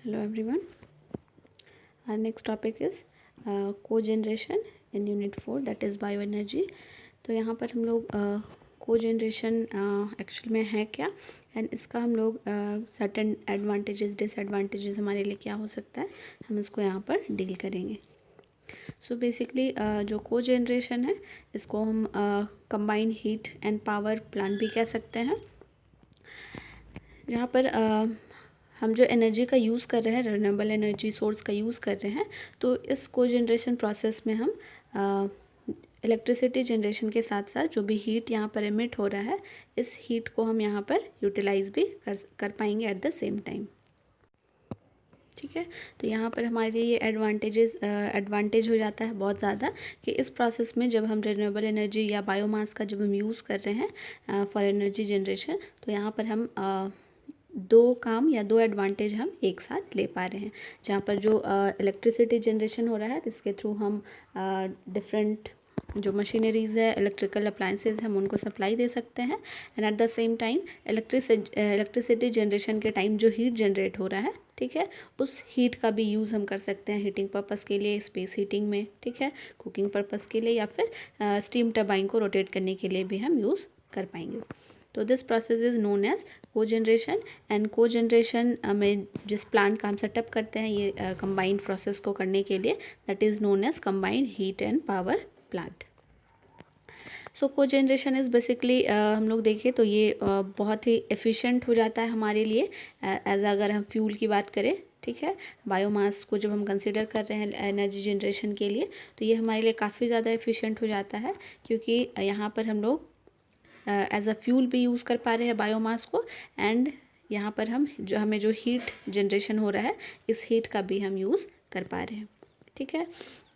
Hello everyone. Our next topic is cogeneration in unit 4, that is bioenergy. तो यहाँ पर हम लोग कोजेनरेशन एक्चुअल में है क्या एंड इसका हम लोग सर्टेन एडवांटेजेस डिसएडवांटेजेस हमारे लिए क्या हो सकता है, हम इसको यहाँ पर डील करेंगे. सो बेसिकली जो कोजेनरेशन है इसको हम combined heat and power plant भी कह सकते हैं. यहाँ पर हम जो एनर्जी का यूज़ कर रहे हैं, रिन्यूएबल एनर्जी सोर्स का यूज़ कर रहे हैं, तो इस कोजेनरेशन प्रोसेस में हम इलेक्ट्रिसिटी जनरेशन के साथ साथ जो भी हीट यहाँ पर एमिट हो रहा है, इस हीट को हम यहाँ पर यूटिलाइज भी कर पाएंगे एट द सेम टाइम. ठीक है, तो यहाँ पर हमारे लिए ये एडवांटेज हो जाता है बहुत ज़्यादा कि इस प्रोसेस में जब हम रिन्यूएबल एनर्जी या बायोमास का जब हम यूज़ कर रहे हैं फॉर एनर्जी जनरेशन, तो यहाँ पर हम दो काम या दो एडवांटेज हम एक साथ ले पा रहे हैं. जहाँ पर जो इलेक्ट्रिसिटी जनरेशन हो रहा है इसके थ्रू हम डिफरेंट जो मशीनरीज़ है, इलेक्ट्रिकल अप्लाइंसेज हम उनको सप्लाई दे सकते हैं. And at the same time electricity generation के टाइम जो हीट जनरेट हो रहा है, ठीक है, उस हीट का भी यूज़ हम कर सकते हैं हीटिंग पर्पज़ के लिए, स्पेस हीटिंग में, ठीक है, कुकिंग पर्पज़ के लिए, या फिर स्टीम टरबाइन को रोटेट करने के लिए भी हम यूज़ कर पाएंगे. तो this process is known as cogeneration. And cogeneration में जिस प्लांट का हम सेटअप करते हैं ये कंबाइंड प्रोसेस को करने के लिए, that is known as combined heat and power plant. So cogeneration is basically हम लोग देखें तो ये बहुत ही एफिशिएंट हो जाता है हमारे लिए एज अगर हम फ्यूल की बात करें. ठीक है, बायोमास को जब हम कंसिडर कर रहे हैं एनर्जी जनरेशन के लिए, तो ये हमारे लिए काफ़ी ज़्यादा एफिशिएंट हो जाता है, क्योंकि यहाँ पर हम लोग एज अ फ्यूल भी यूज़ कर पा रहे हैं बायोमास को, एंड यहाँ पर हमें जो हीट जनरेशन हो रहा है इस हीट का भी हम यूज़ कर पा रहे हैं. ठीक है,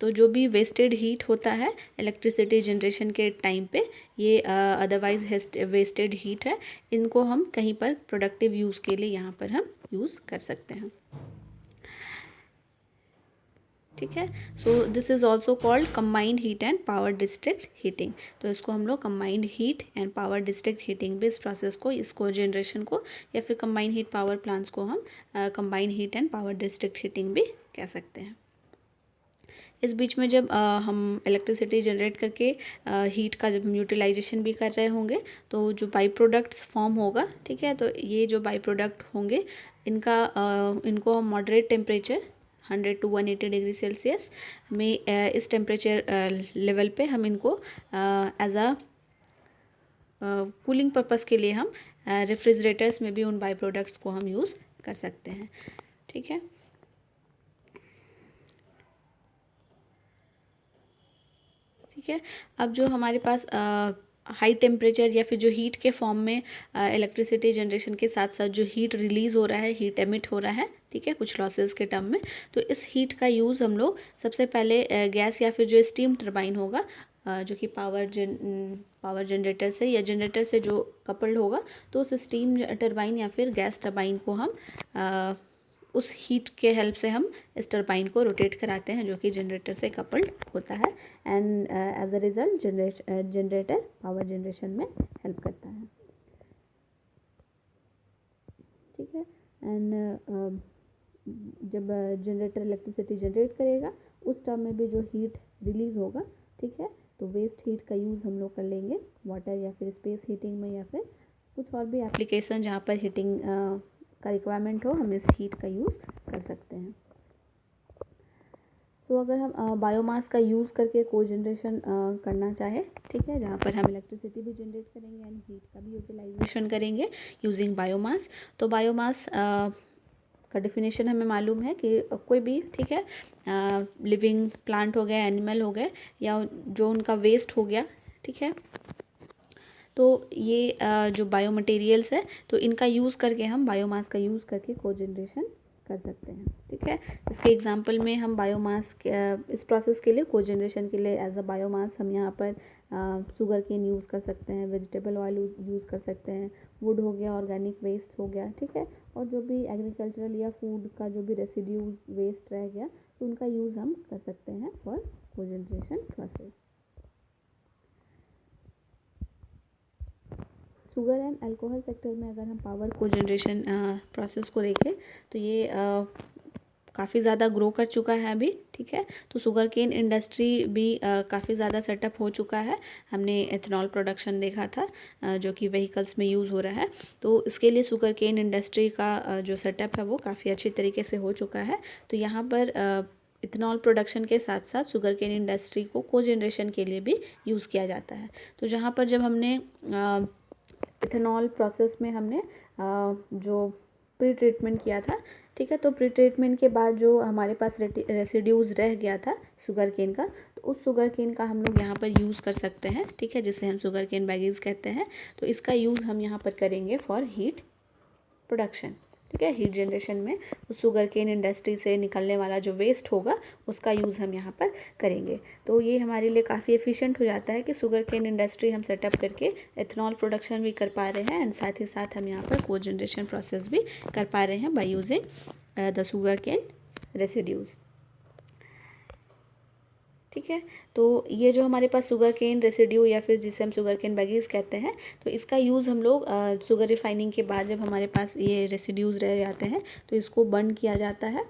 तो जो भी वेस्टेड हीट होता है इलेक्ट्रिसिटी जनरेशन के टाइम पे, ये अदरवाइज वेस्टेड हीट है, इनको हम कहीं पर प्रोडक्टिव यूज़ के लिए यहाँ पर हम यूज़ कर सकते हैं. ठीक है, so this is also called combined heat and power district heating. तो इसको हम लोग combined heat and power district heating भी इस प्रोसेस को, इसको जनरेशन को, या फिर कंबाइंड हीट पावर प्लांट्स को हम combined heat and power district heating भी कह सकते हैं. इस बीच में जब हम इलेक्ट्रिसिटी जनरेट करके हीट का जब हम यूटिलाइजेशन भी कर रहे होंगे, तो जो बाई प्रोडक्ट्स फॉर्म होगा, ठीक है, तो ये जो बाई प्रोडक्ट होंगे इनको हम moderate temperature 100 to 180 degree Celsius में इस टेम्परेचर लेवल पे हम इनको एज अ कूलिंग पर्पज़ के लिए हम रेफ्रिजरेटर्स में भी उन बाई प्रोडक्ट्स को हम यूज़ कर सकते हैं. ठीक है, ठीक है, अब जो हमारे पास हाई टेम्परेचर या फिर जो हीट के फॉर्म में इलेक्ट्रिसिटी जनरेशन के साथ साथ जो हीट रिलीज़ हो रहा है, हीट एमिट हो रहा है, ठीक है, कुछ लॉसेस के टर्म में, तो इस हीट का यूज़ हम लोग सबसे पहले गैस या फिर जो स्टीम टरबाइन होगा जो कि पावर जनरेटर से या जनरेटर से जो कपल्ड होगा, तो उस स्टीम टरबाइन या फिर गैस टरबाइन को हम उस हीट के हेल्प से हम इस टरबाइन को रोटेट कराते हैं जो कि जनरेटर से कपल्ड होता है, and as a result generator power generation में हेल्प करता है. ठीक है, एंड जब जनरेटर इलेक्ट्रिसिटी जनरेट करेगा उस टर्म में भी जो हीट रिलीज़ होगा, ठीक है, तो वेस्ट हीट का यूज़ हम लोग कर लेंगे वाटर या फिर स्पेस हीटिंग में, या फिर कुछ और भी एप्लीकेशन जहाँ पर हीटिंग का रिक्वायरमेंट हो, हम इस हीट का यूज़ कर सकते हैं. तो अगर हम बायोमास का यूज़ करके कोजेनरेशन करना चाहे, ठीक है, जहाँ पर हम इलेक्ट्रिसिटी भी जनरेट करेंगे एंड हीट का भी यूटिलाइजेशन करेंगे यूजिंग बायोमास, तो बायोमास का डेफिनेशन हमें मालूम है कि कोई भी, ठीक है, लिविंग प्लांट हो गया, एनिमल हो गए, या जो उनका वेस्ट हो गया, ठीक है, तो ये जो बायो मटेरियल्स है, तो इनका यूज़ करके हम बायोमास का यूज़ करके कोजेनरेशन कर सकते हैं. ठीक है, इसके एग्जांपल में हम बायोमास इस प्रोसेस के लिए, कोजेनरेशन के लिए एज अ बायोमास हम यहाँ पर शुगर केन यूज़ कर सकते हैं, वेजिटेबल ऑयल यूज़ कर सकते हैं, वुड हो गया, ऑर्गेनिक वेस्ट हो गया, ठीक है, और जो भी एग्रीकल्चरल या फूड का जो भी रेसिड्यूज वेस्ट रह गया, तो उनका यूज़ हम कर सकते हैं for cogeneration process. Sugar and alcohol sector में अगर हम पावर को जनरेशन प्रोसेस को देखें तो ये काफ़ी ज़्यादा ग्रो कर चुका है अभी, ठीक है। तो शुगर केन इंडस्ट्री भी काफ़ी ज़्यादा सेटअप हो चुका है। हमने एथेनॉल प्रोडक्शन देखा था जो कि व्हीकल्स में यूज़ हो रहा है। तो इसके लिए शुगर केन इंडस्ट्री का जो सेटअप है वो काफ़ी अच्छी तरीके से हो चुका है। तो यहाँ पर इथेनॉल प्रोडक्शन के साथ साथ शुगर केन इंडस्ट्री को कोजेनरेशन के लिए भी यूज़ किया जाता है। तो जहाँ पर जब हमने इथेनॉल प्रोसेस में हमने जो प्री ट्रीटमेंट किया था, ठीक है, तो प्री ट्रीटमेंट के बाद जो हमारे पास रेसिड्यूज़ रह गया था शुगर केन का, तो उस शुगर केन का हम लोग यहाँ पर यूज़ कर सकते हैं, ठीक है, जिसे हम शुगर केन बैगीज कहते हैं। तो इसका यूज़ हम यहाँ पर करेंगे फॉर हीट प्रोडक्शन, ठीक है। हीट जनरेशन में उस शुगर केन इंडस्ट्री से निकलने वाला जो वेस्ट होगा उसका यूज़ हम यहाँ पर करेंगे। तो ये हमारे लिए काफ़ी एफिशिएंट हो जाता है कि शुगर केन इंडस्ट्री हम सेटअप करके एथेनॉल प्रोडक्शन भी कर पा रहे हैं एंड साथ ही साथ हम यहाँ पर को जनरेशन प्रोसेस भी कर पा रहे हैं by using the sugar cane residues, ठीक है। तो ये जो हमारे पास शुगर केन रेसिड्यू या फिर जिसे हम शुगर केन बैगीज कहते हैं, तो इसका यूज़ हम लोग शुगर रिफाइनिंग के बाद जब हमारे पास ये रेसिड्यूज़ रह जाते हैं तो इसको बर्न किया जाता है,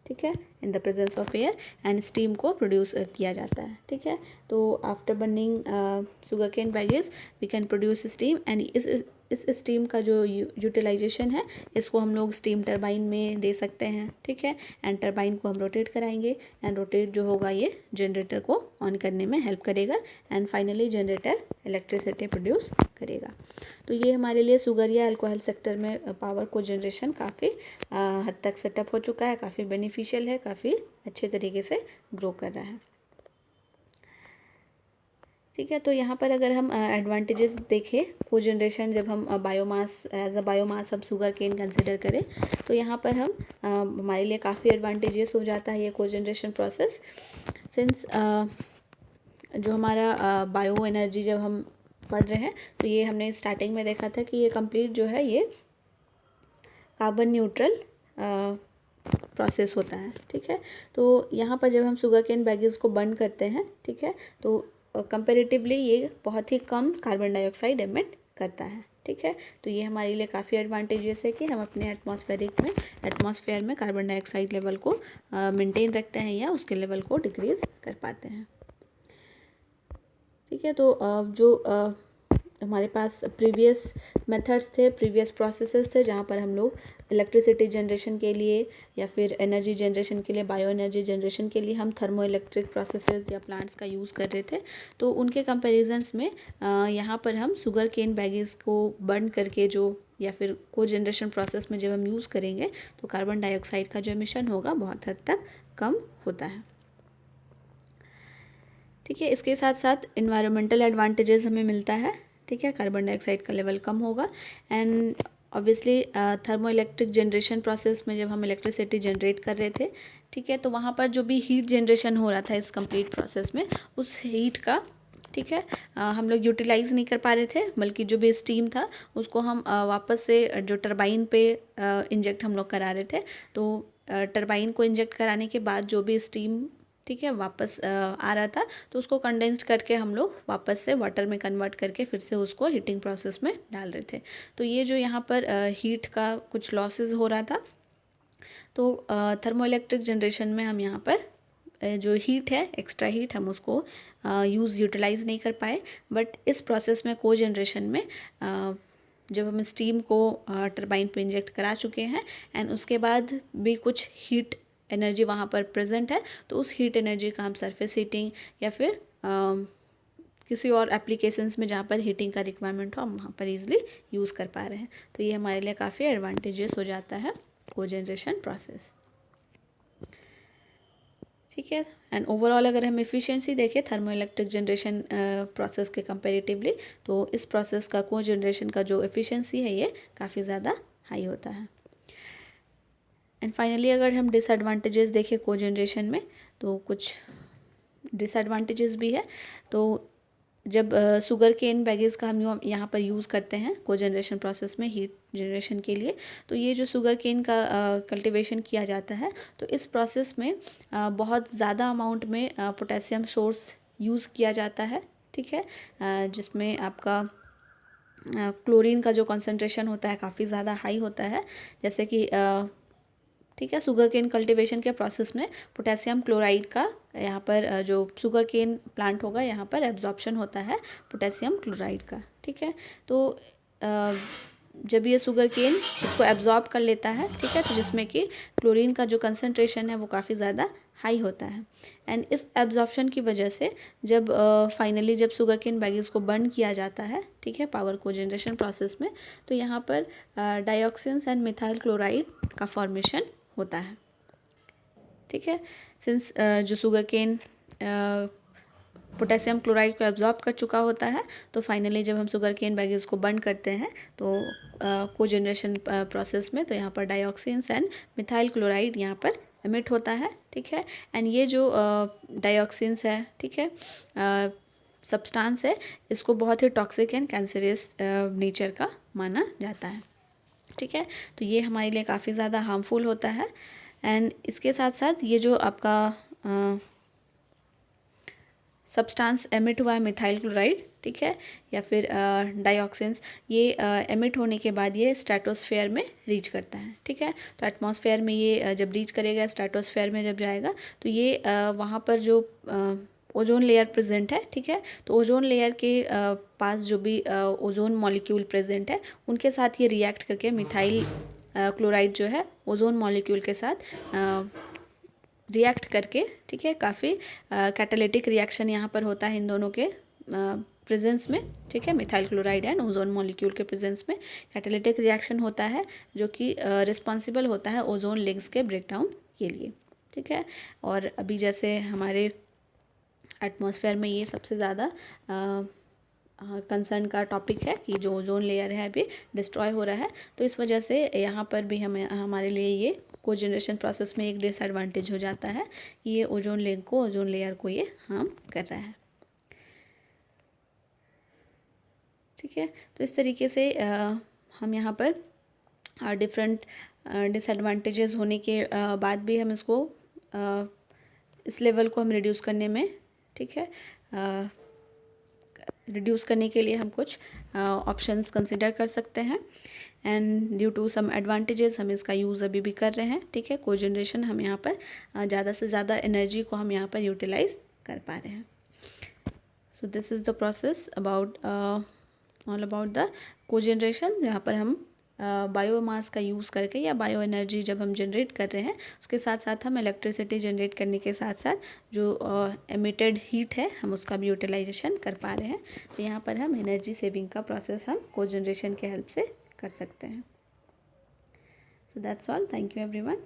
ठीक है, in the presence of air and steam को प्रोड्यूस किया जाता है, ठीक है। तो after burning sugar cane bagasse we can produce steam and इस स्टीम का जो यूटिलाइजेशन है इसको हम लोग स्टीम टरबाइन में दे सकते हैं, ठीक है। एंड टरबाइन को हम रोटेट कराएंगे एंड रोटेट जो होगा ये जनरेटर को ऑन करने में हेल्प करेगा and finally generator electricity produce करेगा। तो ये हमारे लिए शुगर या अल्कोहल सेक्टर में पावर को जनरेशन काफ़ी हद तक सेटअप हो चुका है, काफ़ी बेनिफिशियल है, काफ़ी अच्छे तरीके से ग्रो कर रहा है, ठीक है। तो यहाँ पर अगर हम एडवांटेजेस देखें को जनरेशन, जब हम बायोमास एज अ बायोमास हम शुगर केन कंसिडर करें तो यहाँ पर हम हमारे लिए काफ़ी एडवांटेजेस हो जाता है ये को जनरेशन प्रोसेस, सिंस जो हमारा बायो एनर्जी जब हम पढ़ रहे हैं तो ये हमने स्टार्टिंग में देखा था कि ये कंप्लीट जो है ये कार्बन न्यूट्रल प्रोसेस होता है, ठीक है। तो यहाँ पर जब हम शुगर केन बैगेज को बर्न करते हैं, ठीक है, तो कंपैरेटिवली ये बहुत ही कम कार्बन डाइऑक्साइड एमिट करता है, ठीक है। तो ये हमारे लिए काफ़ी एडवांटेजेस है कि हम अपने एटमॉस्फेयर में कार्बन डाइऑक्साइड लेवल को मेंटेन रखते हैं या उसके लेवल को डिक्रीज़ कर पाते हैं, ठीक है। तो जो हमारे पास प्रीवियस मेथड्स थे, प्रीवियस प्रोसेसेस थे जहाँ पर हम लोग इलेक्ट्रिसिटी जनरेशन के लिए या फिर एनर्जी जनरेशन के लिए, बायो एनर्जी जनरेशन के लिए हम थर्मो इलेक्ट्रिक प्रोसेसेस या प्लांट्स का यूज़ कर रहे थे, तो उनके कंपैरिजंस में यहाँ पर हम शुगर केन बैगेज को बर्न करके जो या फिर को जनरेशन प्रोसेस में जब हम यूज़ करेंगे तो कार्बन डाइऑक्साइड का जो एमिशन होगा बहुत हद तक कम होता है, ठीक है। इसके साथ साथ इन्वायरमेंटल एडवांटेजेस हमें मिलता है, ठीक है, कार्बन डाइऑक्साइड का लेवल कम होगा and obviously thermo electric generation process में जब हम इलेक्ट्रिसिटी जनरेट कर रहे थे, ठीक है, तो वहाँ पर जो भी हीट जनरेशन हो रहा था इस कंप्लीट प्रोसेस में उस हीट का, ठीक है, हम लोग यूटिलाइज़ नहीं कर पा रहे थे, बल्कि जो भी स्टीम था उसको हम वापस से जो टरबाइन पे इंजेक्ट हम लोग करा रहे थे। तो टरबाइन को इंजेक्ट कराने के बाद जो भी स्टीम, ठीक है, वापस आ रहा था तो उसको कंडेंस्ड करके हम लोग वापस से वाटर में कन्वर्ट करके फिर से उसको हीटिंग प्रोसेस में डाल रहे थे। तो ये जो यहाँ पर हीट का कुछ लॉसेस हो रहा था, तो थर्मो इलेक्ट्रिक जनरेशन में हम यहाँ पर जो हीट है, एक्स्ट्रा हीट, हम उसको यूटिलाइज़ नहीं कर पाए। बट इस प्रोसेस में को जनरेशन में जब हम स्टीम को टरबाइन पे इंजेक्ट करा चुके हैं एंड उसके बाद भी कुछ हीट एनर्जी वहाँ पर प्रेजेंट है, तो उस हीट एनर्जी का हम सरफेस हीटिंग या फिर किसी और एप्लीकेशंस में जहाँ पर हीटिंग का रिक्वायरमेंट हो हम वहाँ पर ईजिली यूज़ कर पा रहे हैं। तो ये हमारे लिए काफ़ी एडवांटेजेस हो जाता है को जनरेशन प्रोसेस, ठीक है। एंड ओवरऑल अगर हम एफिशिएंसी देखें थर्मो इलेक्ट्रिक जनरेशन प्रोसेस के कंपैरेटिवली, तो इस प्रोसेस का को जनरेशन का जो एफिशिएंसी है ये काफ़ी ज़्यादा हाई होता है। एंड फाइनली अगर हम डिसएडवांटेजेस देखें को जनरेशन में, तो कुछ डिसएडवांटेजेस भी है। तो जब शुगर केन बैगेज का हम यहाँ पर यूज़ करते हैं को जनरेशन प्रोसेस में हीट जनरेशन के लिए, तो ये जो शुगर केन का कल्टीवेशन किया जाता है तो इस प्रोसेस में बहुत ज़्यादा अमाउंट में पोटेशियम सोर्स यूज़ किया जाता है, ठीक है, जिसमें आपका क्लोरीन का जो कंसंट्रेशन होता है काफ़ी ज़्यादा हाई होता है, जैसे कि ठीक है, शुगर केन कल्टीवेशन के प्रोसेस में पोटेशियम क्लोराइड का यहाँ पर जो शुगर केन प्लांट होगा यहाँ पर एब्जॉर्प्शन होता है पोटेशियम क्लोराइड का। ठीक है, तो जब ये शुगर केन इसको एब्जॉर्ब कर लेता है, ठीक है, तो जिसमें कि क्लोरीन का जो कंसंट्रेशन है वो काफ़ी ज़्यादा हाई होता है। एंड इस एब्जॉर्प्शन की वजह से जब फाइनली जब शुगर केन बैगेज को बर्न किया जाता है, ठीक है, पावर कोजेनरेशन प्रोसेस में, तो यहाँ पर डाइऑक्सिन्स एंड मिथाइल क्लोराइड का फॉर्मेशन होता है। ठीक है, सिंस जो शुगर केन पोटेशियम क्लोराइड को एब्जॉर्ब कर चुका होता है, तो फाइनली जब हम शुगर केन बैगेज को बर्न करते हैं तो कोजेनरेशन प्रोसेस में, तो यहाँ पर डाइऑक्सिन्स एंड मिथाइल क्लोराइड यहाँ पर एमिट होता है। ठीक है, एंड ये जो डाइऑक्सिन्स है, ठीक है, सब्सटेंस है, इसको बहुत ही टॉक्सिक एंड कैंसरियस नेचर का माना जाता है। ठीक है, तो ये हमारे लिए काफ़ी ज़्यादा हार्मफुल होता है। एंड इसके साथ साथ ये जो आपका सब्सटेंस एमिट हुआ है मिथाइल क्लोराइड, ठीक है, या फिर डाइऑक्सिन्स, ये एमिट होने के बाद ये स्ट्रेटोस्फेयर में रीच करता है। ठीक है, तो एटमॉस्फेयर में ये जब रीच करेगा, स्ट्रेटोस्फेयर में जब जाएगा, तो ये वहाँ पर जो ओजोन लेयर प्रेजेंट है, ठीक है, तो ओजोन लेयर के पास जो भी ओजोन मॉलिक्यूल प्रेजेंट है, उनके साथ ये रिएक्ट करके मिथाइल क्लोराइड जो है ओजोन मॉलिक्यूल के साथ रिएक्ट करके, ठीक है, काफ़ी कैटालिटिक रिएक्शन यहाँ पर होता है इन दोनों के प्रेजेंस में। ठीक है, methyl chloride and ozone molecule के प्रेजेंस में कैटालिटिक रिएक्शन होता है, जो कि रिस्पॉन्सिबल होता है ओजोन लेयर्स के ब्रेकडाउन के लिए। ठीक है, और अभी जैसे हमारे एटमॉस्फेयर में ये सबसे ज़्यादा कंसर्न का टॉपिक है कि जो ओजोन लेयर है अभी डिस्ट्रॉय हो रहा है, तो इस वजह से यहाँ पर भी हमारे लिए ये कोजेनरेशन प्रोसेस में एक डिसएडवांटेज हो जाता है कि ये ओजोन लेयर को ये हार्म कर रहा है। ठीक है, तो इस तरीके से हम यहाँ पर डिफरेंट डिसएडवांटेजेस होने के बाद भी हम इसको इस लेवल को हम रिड्यूस करने में, ठीक है, रिड्यूस करने के लिए हम कुछ ऑप्शंस कंसिडर कर सकते हैं। And due to some advantages हम इसका यूज़ अभी भी कर रहे हैं। ठीक है, कोजेनरेशन हम यहाँ पर ज़्यादा से ज़्यादा एनर्जी को हम यहाँ पर यूटिलाइज कर पा रहे हैं। So this is the process about all about the cogeneration, जहाँ पर हम बायोमास का यूज़ करके या बायो एनर्जी जब हम जनरेट कर रहे हैं, उसके साथ साथ हम इलेक्ट्रिसिटी जनरेट करने के साथ साथ जो एमिटेड हीट है हम उसका भी यूटिलाइजेशन कर पा रहे हैं। तो यहाँ पर हम एनर्जी सेविंग का प्रोसेस हम कोजेनरेशन के हेल्प से कर सकते हैं। So that's all, thank you everyone.